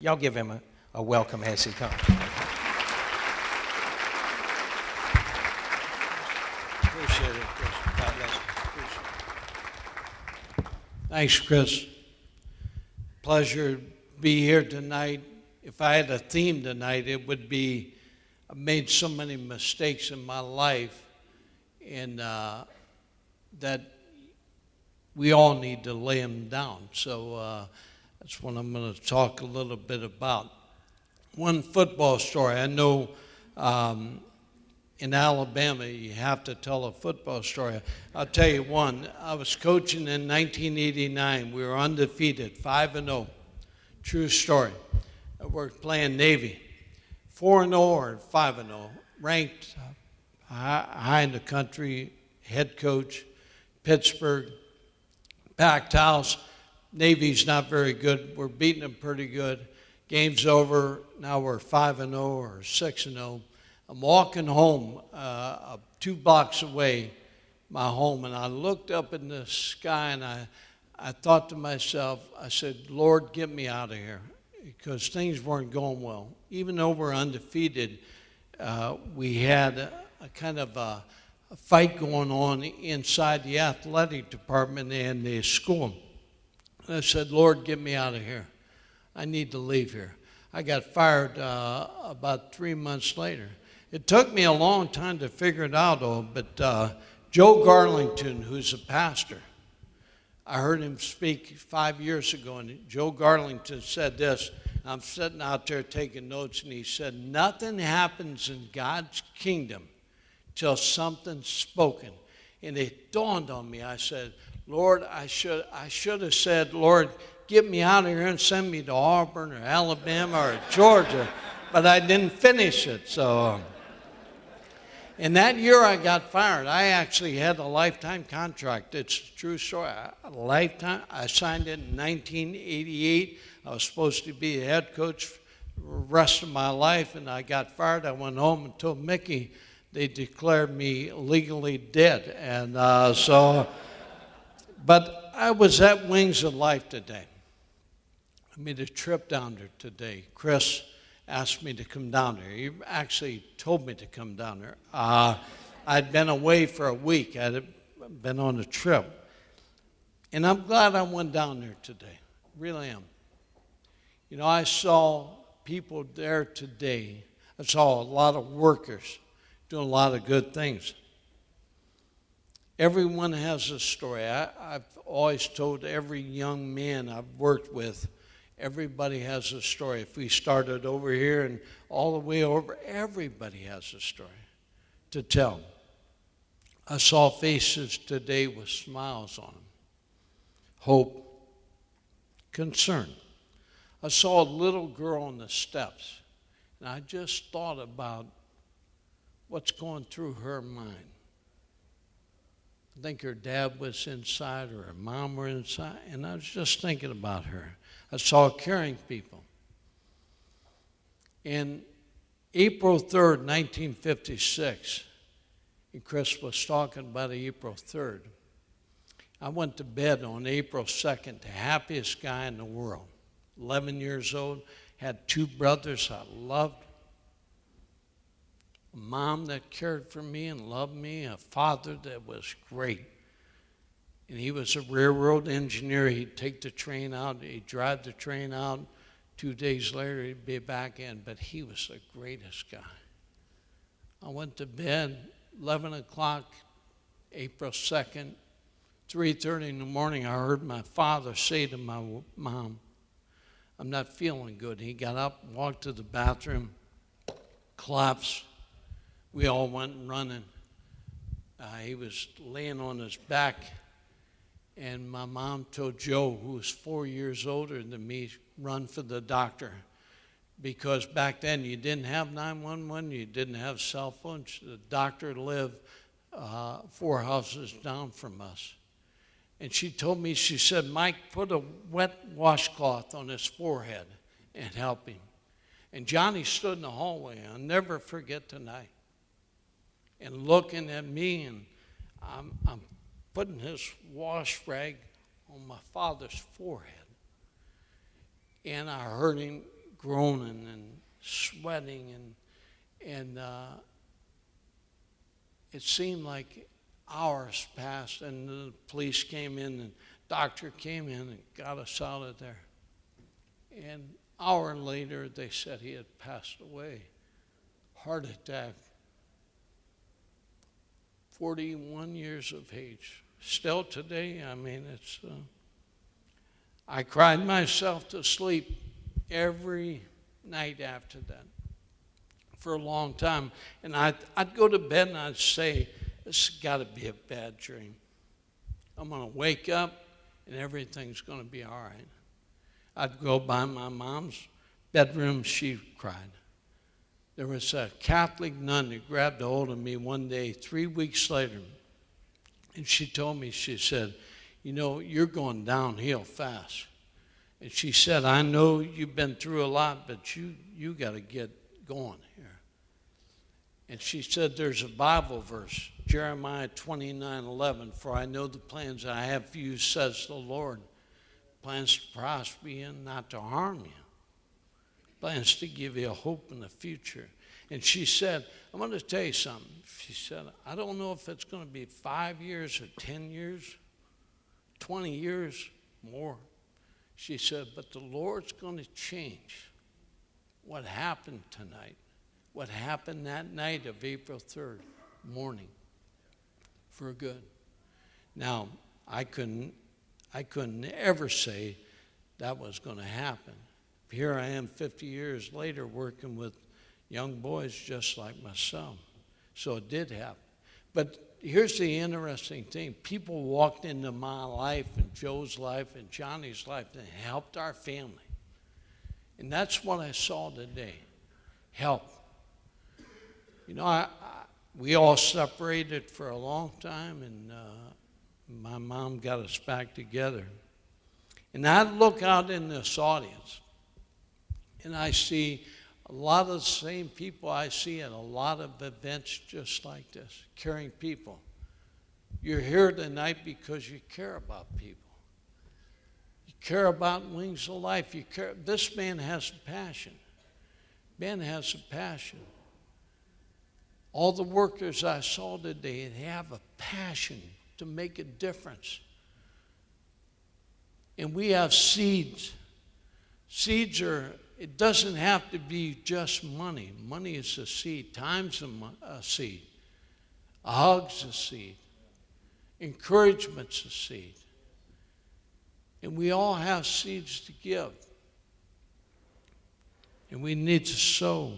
Y'all give him a welcome as he comes. Appreciate it, Chris. God bless you. Appreciate it. Thanks, Chris. Pleasure to be here tonight. If I had a theme tonight, it would be I've made so many mistakes in my life, and that we all need to lay them down. So that's what I'm going to talk a little bit about. One football story. I know in Alabama you have to tell a football story. I'll tell you one. I was coaching in 1989. We were undefeated, 5-0. True story. I worked playing Navy. 4-0 or 5-0. Ranked high in the country, head coach, Pittsburgh, packed house. Navy's not very good. We're beating them pretty good. Game's over. Now we're 5-0 or 6-0. I'm walking home 2 blocks away, my home, and I looked up in the sky and I thought to myself, I said, Lord, get me out of here, because things weren't going well. Even though we're undefeated, we had a kind of a fight going on inside the athletic department and the school. And I said, Lord, get me out of here. I need to leave here. I got fired about 3 months later. It took me a long time to figure it out, though, but Joe Garlington, who's a pastor, I heard him speak 5 years ago, and Joe Garlington said this. I'm sitting out there taking notes, and he said, nothing happens in God's kingdom till something's spoken. And it dawned on me. I said, Lord, I should have said, Lord, get me out of here and send me to Auburn or Alabama or Georgia, but I didn't finish it. So, and that year I got fired. I actually had a lifetime contract. It's a true story. A lifetime. I signed it in 1988. I was supposed to be a head coach for the rest of my life, and I got fired. I went home and told Mickey they declared me legally dead. And but I was at Wings of Life today. I made a trip down there today. Chris asked me to come down there. He actually told me to come down there. I'd been away for a week. I'd been on a trip. And I'm glad I went down there today. Really am. You know, I saw people there today. I saw a lot of workers doing a lot of good things. Everyone has a story. I've always told every young man I've worked with, everybody has a story. If we started over here and all the way over, everybody has a story to tell. I saw faces today with smiles on them, hope, concern. I saw a little girl on the steps, and I just thought about what's going through her mind. I think her dad was inside or her mom were inside, and I was just thinking about her. I saw caring people. In April 3rd, 1956, and Chris was talking about April 3rd, I went to bed on April 2nd, the happiest guy in the world. 11 years old, had 2 brothers I loved, a mom that cared for me and loved me, a father that was great. And he was a railroad engineer. He'd take the train out, he'd drive the train out. 2 days later, he'd be back in, but he was the greatest guy. I went to bed, 11 o'clock, April 2nd, 3:30 in the morning, I heard my father say to my mom, I'm not feeling good. He got up, walked to the bathroom, collapsed. We all went running. He was laying on his back, and my mom told Joe, who was 4 years older than me, run for the doctor. Because back then you didn't have 911, you didn't have cell phones. The doctor lived 4 houses down from us. And she told me, she said, Mike, put a wet washcloth on his forehead and help him. And Johnny stood in the hallway, I'll never forget tonight, and looking at me, and I'm putting his wash rag on my father's forehead. And I heard him groaning and sweating, and it seemed like hours passed, and the police came in, and doctor came in and got us out of there. And an hour later, they said he had passed away. Heart attack. 41 years of age. Still today, I mean, it's... I cried myself to sleep every night after that for a long time. And I'd go to bed and I'd say, this has got to be a bad dream. I'm going to wake up and everything's going to be all right. I'd go by my mom's bedroom, she cried. There was a Catholic nun who grabbed a hold of me one day, 3 weeks later, and she told me, she said, you know, you're going downhill fast. And she said, I know you've been through a lot, but you got to get going here. And she said, there's a Bible verse, Jeremiah 29:11, for I know the plans I have for you, says the Lord, plans to prosper you and not to harm you, plans to give you a hope in the future. And she said, I'm going to tell you something. She said, I don't know if it's going to be 5 years or 10 years, 20 years, more. She said, but the Lord's going to change what happened tonight, what happened that night of April 3rd morning for good. Now, I couldn't ever say that was going to happen. Here I am 50 years later working with young boys just like myself. So it did happen. But here's the interesting thing. People walked into my life and Joe's life and Johnny's life and helped our family. And that's what I saw today. Help. You know, we all separated for a long time, and my mom got us back together. And I look out in this audience, and I see a lot of the same people I see at a lot of events just like this, caring people. You're here tonight because you care about people. You care about Wings of Life. You care. This man has a passion. Ben has a passion. All the workers I saw today, they have a passion to make a difference. And we have seeds. Seeds are, it doesn't have to be just money. Money is a seed. Time's a seed. A hug's a seed. Encouragement's a seed. And we all have seeds to give. And we need to sow.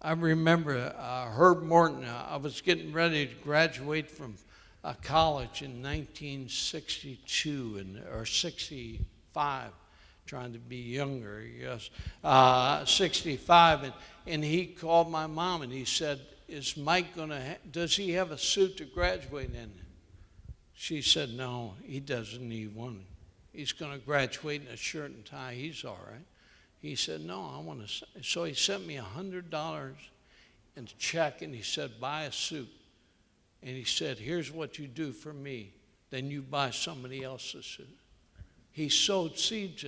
I remember Herb Morton. I was getting ready to graduate from college in 1962 or 65, trying to be younger, yes. 65, and he called my mom and he said, is Mike does he have a suit to graduate in? She said, no, he doesn't need one. He's going to graduate in a shirt and tie. He's all right. He said, no, I want to. So he sent me $100 in a check, and he said, buy a suit. And he said, here's what you do for me. Then you buy somebody else's suit. He sowed seeds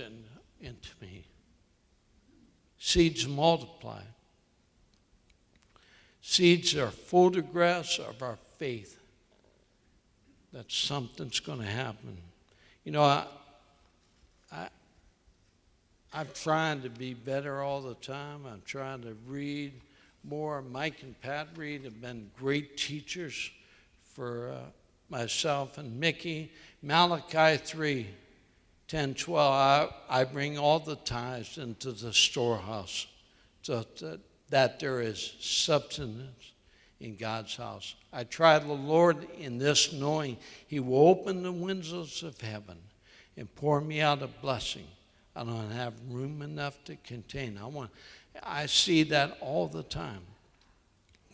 into me. Seeds multiply. Seeds are photographs of our faith that something's going to happen. You know, I'm trying to be better all the time. I'm trying to read more. Mike and Pat Reed have been great teachers for myself and Mickey. Malachi 3, 10, 12, I bring all the tithes into the storehouse so that there is substance in God's house. I try the Lord in this, knowing he will open the windows of heaven and pour me out a blessing. I don't have room enough to contain. I see that all the time.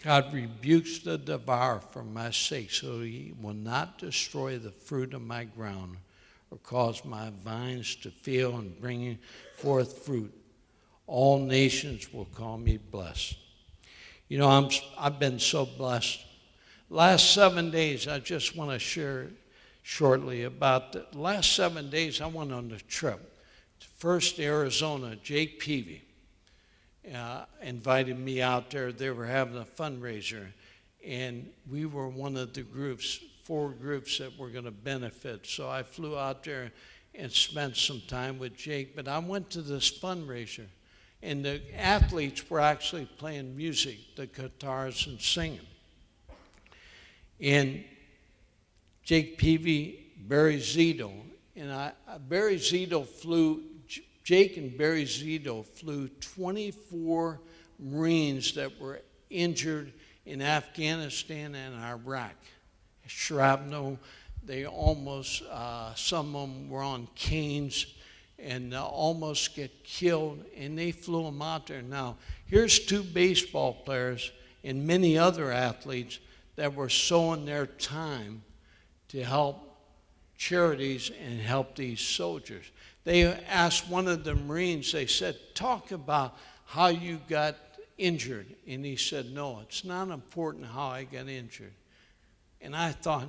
God rebukes the devourer for my sake, so he will not destroy the fruit of my ground or cause my vines to fail in bringing forth fruit. All nations will call me blessed. You know, I've been so blessed. Last 7 days, I just want to share shortly about the last 7 days I went on a trip. First, Arizona, Jake Peavy. invited me out there. They were having a fundraiser, and we were one of the groups, 4 groups that were going to benefit. So I flew out there and spent some time with Jake. But I went to this fundraiser, and the athletes were actually playing music, the guitars and singing. And Jake Peavy, Barry Zito, and Jake and Barry Zito flew 24 Marines that were injured in Afghanistan and Iraq. Shrapnel, they almost, some of them were on canes and almost get killed, and they flew them out there. Now, here's 2 baseball players and many other athletes that were sowing their time to help charities and help these soldiers. They asked one of the Marines, they said, talk about how you got injured. And he said, no, it's not important how I got injured. And I thought,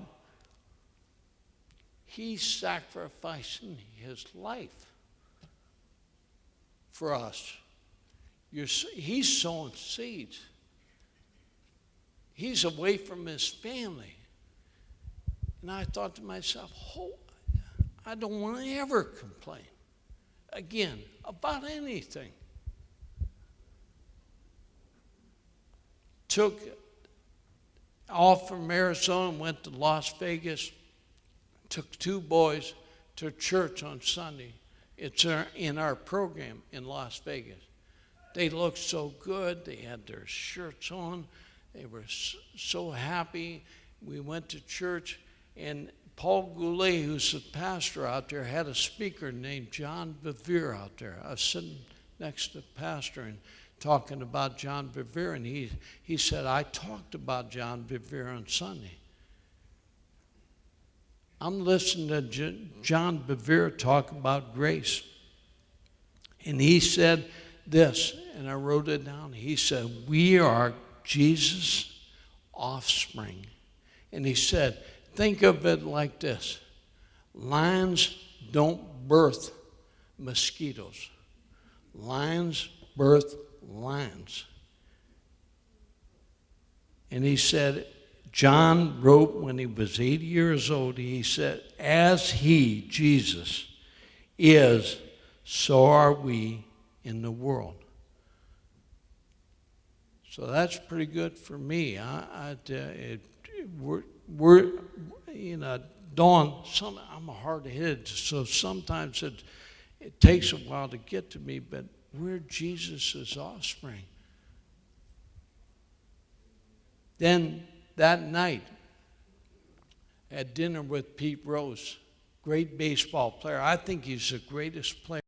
he's sacrificing his life for us. He's sowing seeds. He's away from his family. And I thought to myself, oh, I don't want to ever complain again about anything. Took off from Arizona, went to Las Vegas, took 2 boys to church on Sunday. It's in our program in Las Vegas. They looked so good. They had their shirts on. They were so happy. We went to church, and Paul Goulet, who's the pastor out there, had a speaker named John Bevere out there. I was sitting next to the pastor and talking about John Bevere, and he said, I talked about John Bevere on Sunday. I'm listening to John Bevere talk about grace. And he said this, and I wrote it down. He said, we are Jesus' offspring. And he said, think of it like this. Lions don't birth mosquitoes. Lions birth lions. And he said, John wrote when he was 80 years old, he said, as he, Jesus, is, so are we in the world. So that's pretty good for me. We're you know, Dawn, I'm hard-headed, so sometimes it takes a while to get to me, but we're Jesus' offspring. Then that night, at dinner with Pete Rose, great baseball player. I think he's the greatest player